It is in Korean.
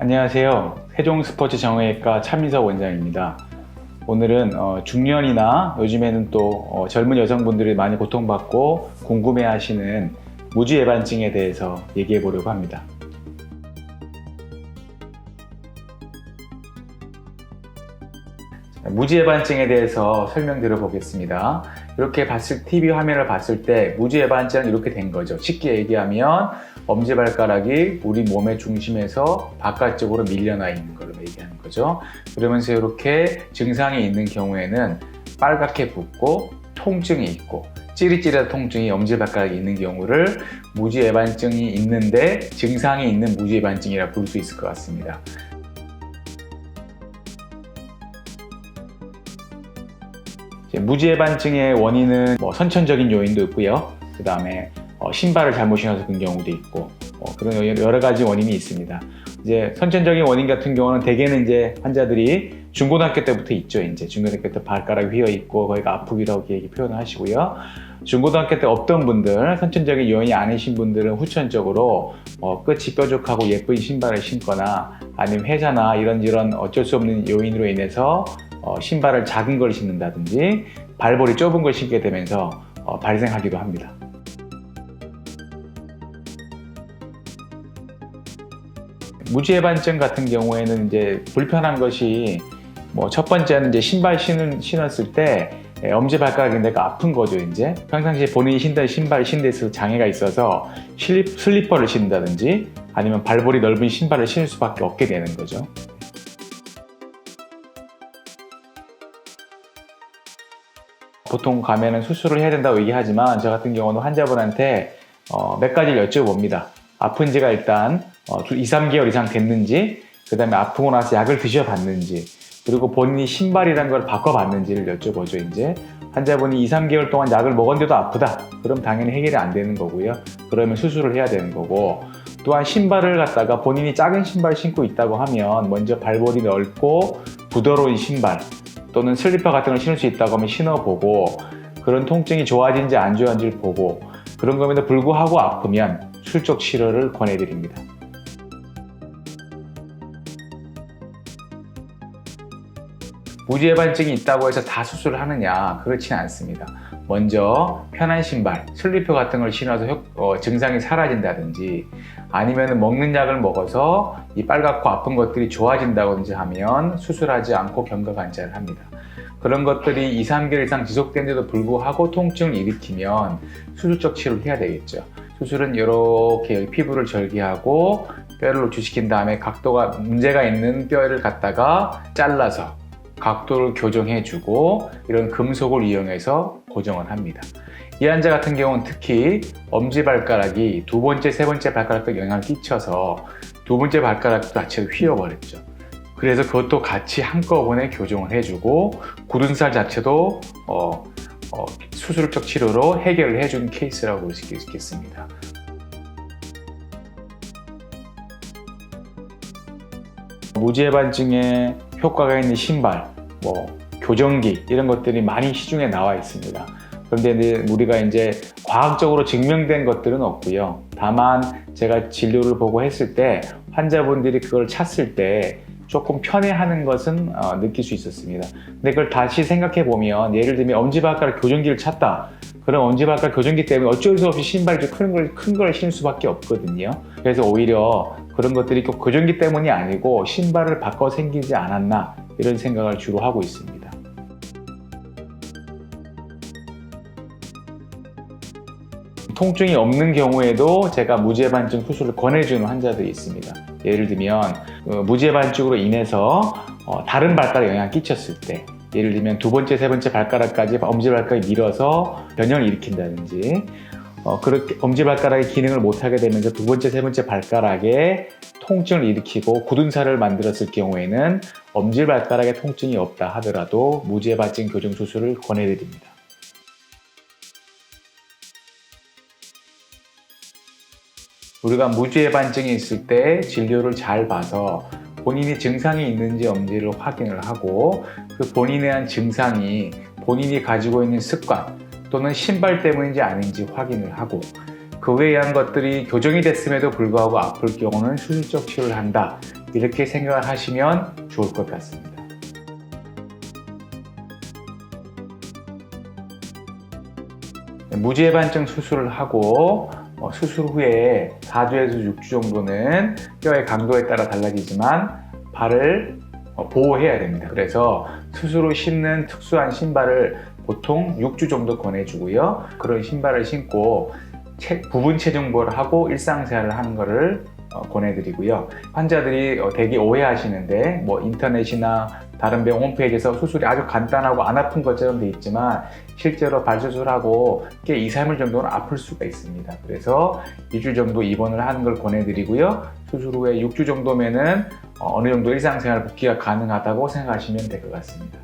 안녕하세요. 세종스포츠 정형외과 차민석 원장입니다. 오늘은 중년이나 요즘에는 또 젊은 여성분들이 많이 고통받고 궁금해하시는 무지외반증에 대해서 얘기해 보려고 합니다. 무지외반증에 대해서 설명드려 보겠습니다. 이렇게 TV 화면을 봤을 때 무지외반증은 이렇게 된 거죠. 쉽게 얘기하면 엄지발가락이 우리 몸의 중심에서 바깥쪽으로 밀려나 있는 걸로 얘기하는 거죠. 그러면서 이렇게 증상이 있는 경우에는 빨갛게 붓고 통증이 있고 찌릿찌릿한 통증이 엄지발가락에 있는 경우를 무지외반증이 있는데 증상이 있는 무지외반증이라 부를 수 있을 것 같습니다. 무지외반증의 원인은 선천적인 요인도 있고요. 그 다음에 신발을 잘못 신어서 그런 경우도 있고 그런 여러 가지 원인이 있습니다. 이제 선천적인 원인 같은 경우는 대개는 이제 환자들이 중고등학교 때부터 있죠. 이제 중고등학교 때 발가락이 휘어 있고 거기가 아프기라고 표현을 하시고요. 중고등학교 때 없던 분들, 선천적인 요인이 아니신 분들은 후천적으로 끝이 뾰족하고 예쁜 신발을 신거나 아니면 회사나 이런 어쩔 수 없는 요인으로 인해서 신발을 작은 걸 신는다든지 발볼이 좁은 걸 신게 되면서 발생하기도 합니다. 무지외반증 같은 경우에는 이제 불편한 것이 첫 번째는 이제 신발 신었을 때 엄지발가락이 내가 아픈 거죠. 이제 평상시에 본인이 신던 신발을 신는 데서 장애가 있어서 슬리퍼를 신다든지 아니면 발볼이 넓은 신발을 신을 수밖에 없게 되는 거죠. 보통 가면은 수술을 해야 된다고 얘기하지만 저 같은 경우는 환자분한테 몇 가지를 여쭤봅니다. 아픈지가 일단 2, 3개월 이상 됐는지, 그 다음에 아프고 나서 약을 드셔봤는지, 그리고 본인이 신발이란 걸 바꿔봤는지를 여쭤보죠. 이제 환자분이 2, 3개월 동안 약을 먹었는데도 아프다. 그럼 당연히 해결이 안 되는 거고요. 그러면 수술을 해야 되는 거고, 또한 신발을 갖다가 본인이 작은 신발 신고 있다고 하면 먼저 발볼이 넓고 부드러운 신발 또는 슬리퍼 같은 걸 신을 수 있다고 하면 신어보고 그런 통증이 좋아진지 안 좋아진지를 보고 그런 것에도 불구하고 아프면 술적 치료를 권해드립니다. 무지외반증이 있다고 해서 다 수술을 하느냐? 그렇지는 않습니다. 먼저 편한 신발, 슬리퍼 같은 걸 신어서 증상이 사라진다든지 아니면 먹는 약을 먹어서 이 빨갛고 아픈 것들이 좋아진다든지 하면 수술하지 않고 경과관찰을 합니다. 그런 것들이 2, 3개월 이상 지속된데도 불구하고 통증을 일으키면 수술적 치료를 해야 되겠죠. 수술은 이렇게 피부를 절개하고 뼈를 노출시킨 다음에 각도가 문제가 있는 뼈를 갖다가 잘라서 각도를 교정해주고 이런 금속을 이용해서 고정을 합니다. 이 환자 같은 경우는 특히 엄지발가락이 두 번째, 세 번째 발가락도 영향을 끼쳐서 두 번째 발가락 자체가 휘어버렸죠. 그래서 그것도 같이 한꺼번에 교정을 해주고 굳은 살 자체도 수술적 치료로 해결을 해준 케이스라고 볼 수 있겠습니다. 무지외반증에 효과가 있는 신발, 교정기 이런 것들이 많이 시중에 나와 있습니다. 그런데 우리가 이제 과학적으로 증명된 것들은 없고요. 다만 제가 진료를 보고 했을 때 환자분들이 그걸 찾을 때 조금 편해하는 것은 느낄 수 있었습니다. 근데 그걸 다시 생각해 보면 예를 들면 엄지발가락 교정기를 찾다. 그럼 엄지발가락 교정기 때문에 어쩔 수 없이 신발이 좀 큰 걸 신을 수밖에 없거든요. 그래서 오히려 그런 것들이 꼭 교정기 때문이 아니고 신발을 바꿔 생기지 않았나 이런 생각을 주로 하고 있습니다. 통증이 없는 경우에도 제가 무지외반증 수술을 권해주는 환자들이 있습니다. 예를 들면 무지외반증으로 인해서 다른 발가락에 영향을 끼쳤을 때 예를 들면 두 번째, 세 번째 발가락까지 엄지발가락이 밀어서 변형을 일으킨다든지 그렇게 엄지발가락의 기능을 못하게 되면서 두 번째, 세 번째 발가락에 통증을 일으키고 굳은 살을 만들었을 경우에는 엄지발가락에 통증이 없다 하더라도 무지외반증 교정 수술을 권해드립니다. 우리가 무지외반증이 있을 때 진료를 잘 봐서 본인이 증상이 있는지 없는지를 확인을 하고 그 본인에 대한 증상이 본인이 가지고 있는 습관 또는 신발 때문인지 아닌지 확인을 하고 그 외의 것들이 교정이 됐음에도 불구하고 아플 경우는 수술적 치료를 한다. 이렇게 생각을 하시면 좋을 것 같습니다. 무지해반증 수술을 하고 수술 후에 4주에서 6주 정도는 뼈의 강도에 따라 달라지지만 발을 보호해야 됩니다. 그래서 수술 후 신는 특수한 신발을 보통 6주 정도 권해주고요. 그런 신발을 신고 부분 체중보를 하고 일상생활을 하는 것을 권해드리고요. 환자들이 되게 오해하시는데 인터넷이나 다른 병원 홈페이지에서 수술이 아주 간단하고 안 아픈 것처럼 돼 있지만 실제로 발수술하고 꽤 2, 3일 정도는 아플 수가 있습니다. 그래서 2주 정도 입원을 하는 걸 권해드리고요. 수술 후에 6주 정도면은 어느 정도 일상생활 복귀가 가능하다고 생각하시면 될 것 같습니다.